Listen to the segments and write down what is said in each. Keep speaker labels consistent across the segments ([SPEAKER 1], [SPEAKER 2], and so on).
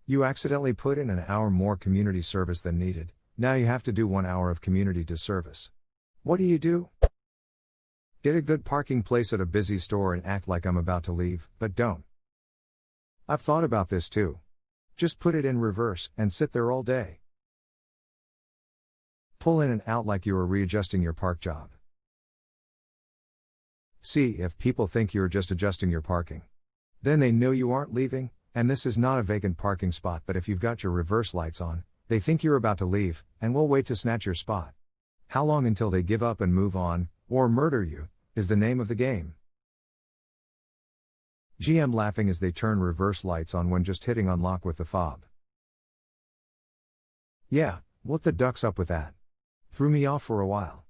[SPEAKER 1] You accidentally put in an hour more community service than needed, now you have to do 1 hour of community disservice. What do? Get a good parking place at a busy store and act like I'm about to leave, but don't. I've thought about this too. Just put it in reverse, and sit there all day. Pull in and out like you are readjusting your park job. See if people think you're just adjusting your parking. Then they know you aren't leaving, and this is not a vacant parking spot, but if you've got your reverse lights on, they think you're about to leave, and will wait to snatch your spot. How long until they give up and move on, or murder you, is the name of the game. GM laughing as they turn reverse lights on when just hitting unlock with the fob. Yeah, what the duck's up with that? Threw me off for a while.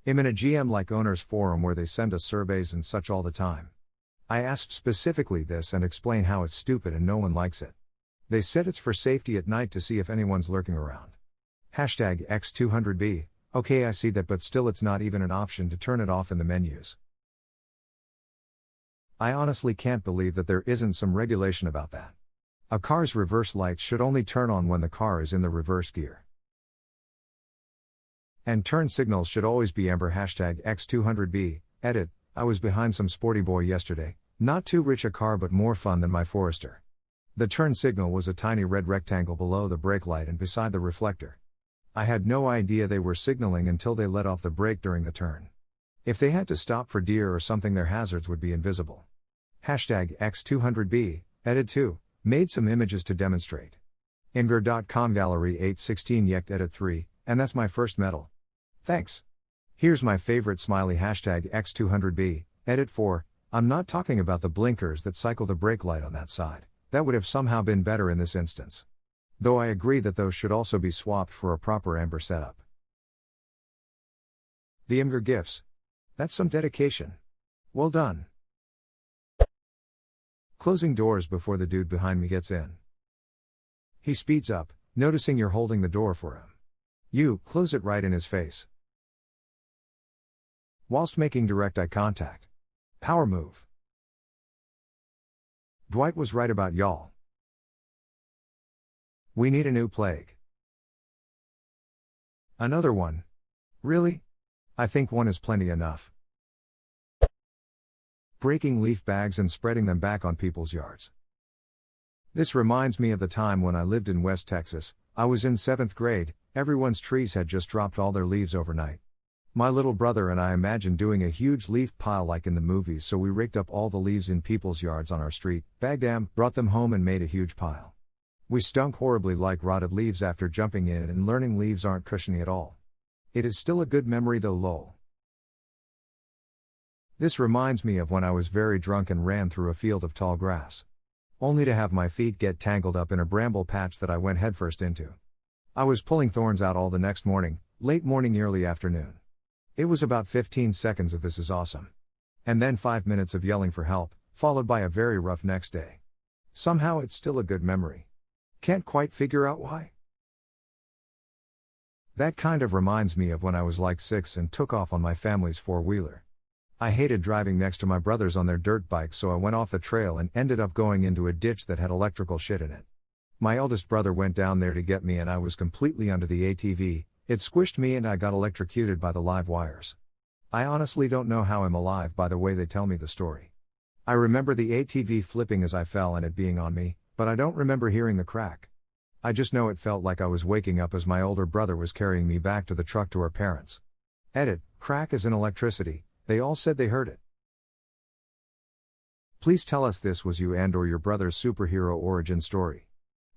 [SPEAKER 1] I'm in a GM-like owners forum where they send us surveys and such all the time. I asked specifically this and explain how it's stupid and no one likes it. They said it's for safety at night to see if anyone's lurking around. #X200B, okay I see that, but still it's not even an option to turn it off in the menus. I honestly can't believe that there isn't some regulation about that. A car's reverse lights should only turn on when the car is in the reverse gear. And turn signals should always be amber. #X200B, edit, I was behind some sporty boy yesterday, not too rich a car but more fun than my Forester. The turn signal was a tiny red rectangle below the brake light and beside the reflector. I had no idea they were signaling until they let off the brake during the turn. If they had to stop for deer or something, their hazards would be invisible. #X200B, edit 2, made some images to demonstrate. Imgur.com Gallery 816 Yekt edit 3, and that's my first medal. Thanks. Here's my favorite smiley. #X200B, edit 4, I'm not talking about the blinkers that cycle the brake light on that side, that would have somehow been better in this instance. Though I agree that those should also be swapped for a proper amber setup. The Imgur GIFs. That's some dedication. Well done. Closing doors before the dude behind me gets in. He speeds up, noticing you're holding the door for him. You close it right in his face, whilst making direct eye contact. Power move. Dwight was right about y'all. We need a new plague. Another one? Really? I think one is plenty enough. Breaking leaf bags and spreading them back on people's yards. This reminds me of the time when I lived in West Texas. I was in 7th grade, everyone's trees had just dropped all their leaves overnight. My little brother and I imagined doing a huge leaf pile like in the movies, so we raked up all the leaves in people's yards on our street, bagged them, brought them home and made a huge pile. We stunk horribly like rotted leaves after jumping in and learning leaves aren't cushiony at all. It is still a good memory though, lol. This reminds me of when I was very drunk and ran through a field of tall grass, only to have my feet get tangled up in a bramble patch that I went headfirst into. I was pulling thorns out all the next morning, late morning, early afternoon. It was about 15 seconds of this is awesome. And then 5 minutes of yelling for help, followed by a very rough next day. Somehow it's still a good memory. Can't quite figure out why. That kind of reminds me of when I was like 6 and took off on my family's four-wheeler. I hated driving next to my brothers on their dirt bikes, so I went off the trail and ended up going into a ditch that had electrical shit in it. My eldest brother went down there to get me and I was completely under the ATV, it squished me and I got electrocuted by the live wires. I honestly don't know how I'm alive by the way they tell me the story. I remember the ATV flipping as I fell and it being on me, but I don't remember hearing the crack. I just know it felt like I was waking up as my older brother was carrying me back to the truck to our parents. Edit, crack as in electricity, they all said they heard it. Please tell us this was you and or your brother's superhero origin story.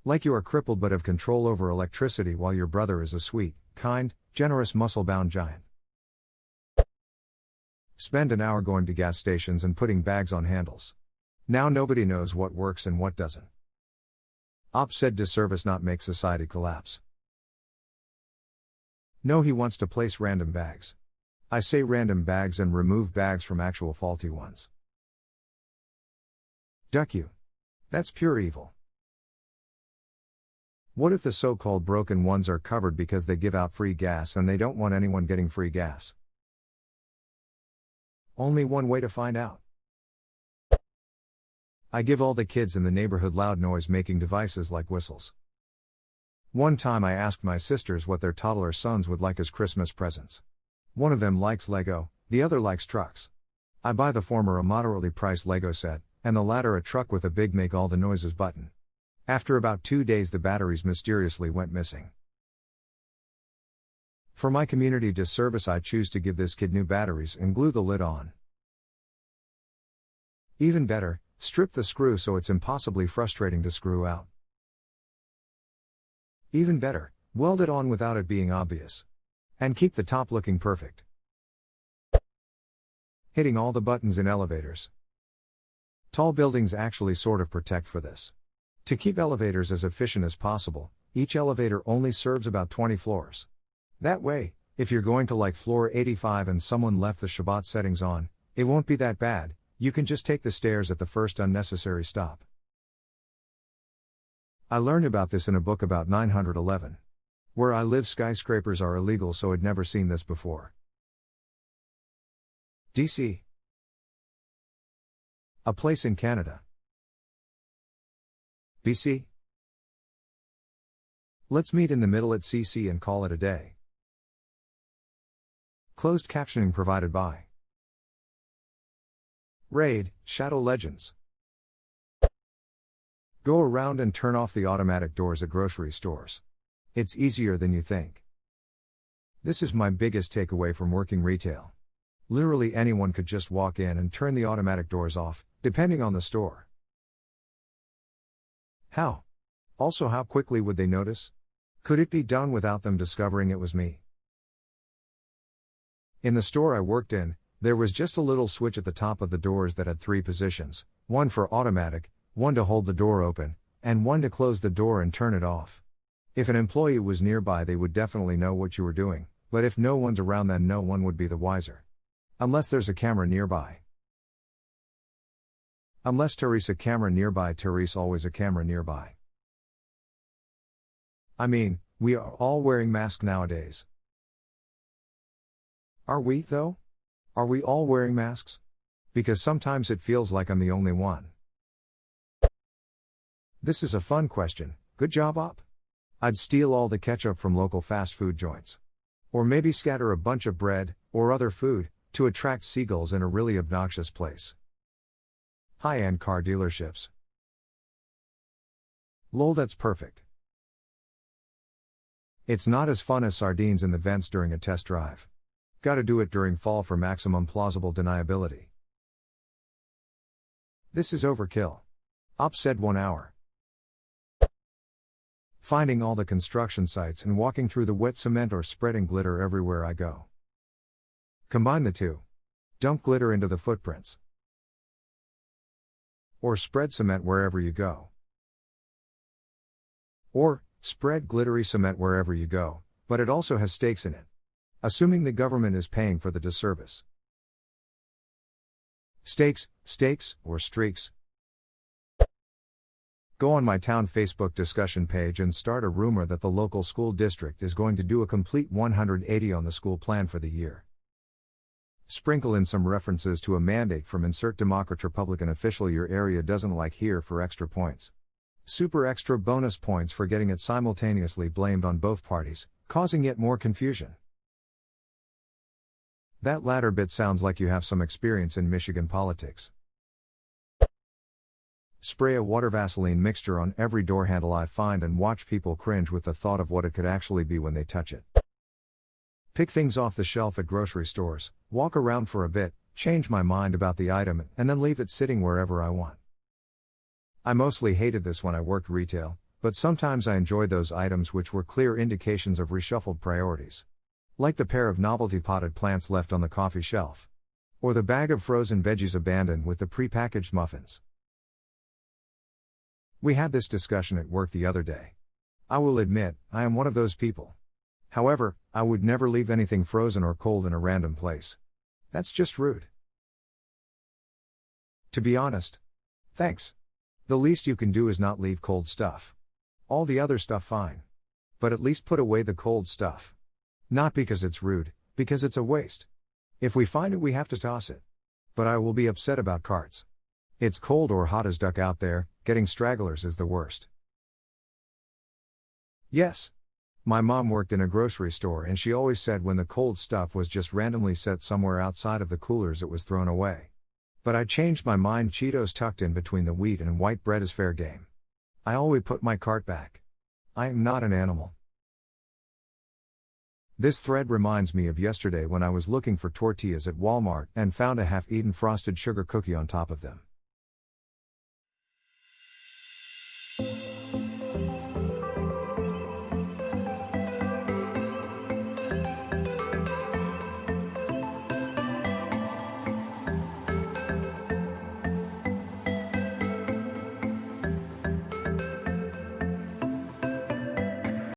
[SPEAKER 1] Like you are crippled but have control over electricity while your brother is a sweet, kind, generous muscle-bound giant. Spend an hour going to gas stations and putting bags on handles. Now nobody knows what works and what doesn't. Op said disservice not make society collapse. No, he wants to place random bags. I say random bags and remove bags from actual faulty ones. Duck you. That's pure evil. What if the so-called broken ones are covered because they give out free gas and they don't want anyone getting free gas? Only one way to find out. I give all the kids in the neighborhood loud noise-making devices like whistles. One time I asked my sisters what their toddler sons would like as Christmas presents. One of them likes Lego, the other likes trucks. I buy the former a moderately priced Lego set, and the latter a truck with a big make all the noises button. After about 2 days the batteries mysteriously went missing. For my community disservice I choose to give this kid new batteries and glue the lid on. Even better, strip the screw so it's impossibly frustrating to screw out. Even better, weld it on without it being obvious. And keep the top looking perfect. Hitting all the buttons in elevators. Tall buildings actually sort of protect for this. To keep elevators as efficient as possible, each elevator only serves about 20 floors. That way, if you're going to like floor 85 and someone left the Shabbat settings on, it won't be that bad, you can just take the stairs at the first unnecessary stop. I learned about this in a book about 911. Where I live skyscrapers are illegal, so I'd never seen this before. DC. A place in Canada. BC. Let's meet in the middle at CC and call it a day. Closed captioning provided by Raid, Shadow Legends. Go around and turn off the automatic doors at grocery stores. It's easier than you think. This is my biggest takeaway from working retail. Literally anyone could just walk in and turn the automatic doors off, depending on the store. How? Also, how quickly would they notice? Could it be done without them discovering it was me? In the store I worked in, there was just a little switch at the top of the doors that had 3 positions, one for automatic, one to hold the door open, and one to close the door and turn it off. If an employee was nearby they would definitely know what you were doing, but if no one's around then no one would be the wiser. Unless there's a camera nearby. Unless Therese a camera nearby, Therese always a camera nearby. I mean, we are all wearing masks nowadays. Are we, though? Are we all wearing masks? Because sometimes it feels like I'm the only one. This is a fun question, good job op? I'd steal all the ketchup from local fast food joints. Or maybe scatter a bunch of bread, or other food, to attract seagulls in a really obnoxious place. High-end car dealerships. Lol, that's perfect. It's not as fun as sardines in the vents during a test drive. Gotta do it during fall for maximum plausible deniability. This is overkill. Op said 1 hour. Finding all the construction sites and walking through the wet cement or spreading glitter everywhere I go. Combine the two. Dump glitter into the footprints. Or spread cement wherever you go. Or, spread glittery cement wherever you go, but it also has stakes in it. Assuming the government is paying for the disservice. Stakes, or streaks. Go on my town Facebook discussion page and start a rumor that the local school district is going to do a complete 180 on the school plan for the year. Sprinkle in some references to a mandate from insert Democrat Republican official your area doesn't like here for extra points. Super extra bonus points for getting it simultaneously blamed on both parties, causing yet more confusion. That latter bit sounds like you have some experience in Michigan politics. Spray a water Vaseline mixture on every door handle I find and watch people cringe with the thought of what it could actually be when they touch it. Pick things off the shelf at grocery stores, walk around for a bit, change my mind about the item, and then leave it sitting wherever I want. I mostly hated this when I worked retail, but sometimes I enjoyed those items which were clear indications of reshuffled priorities. Like the pair of novelty potted plants left on the coffee shelf. Or the bag of frozen veggies abandoned with the pre-packaged muffins. We had this discussion at work the other day. I will admit, I am one of those people. However, I would never leave anything frozen or cold in a random place. That's just rude. To be honest. Thanks. The least you can do is not leave cold stuff. All the other stuff fine. But at least put away the cold stuff. Not because it's rude, because it's a waste. If we find it we have to toss it. But I will be upset about carts. It's cold or hot as duck out there, getting stragglers is the worst. Yes. My mom worked in a grocery store and she always said when the cold stuff was just randomly set somewhere outside of the coolers it was thrown away. But I changed my mind. Cheetos tucked in between the wheat and white bread is fair game. I always put my cart back. I am not an animal. This thread reminds me of yesterday when I was looking for tortillas at Walmart and found a half-eaten frosted sugar cookie on top of them.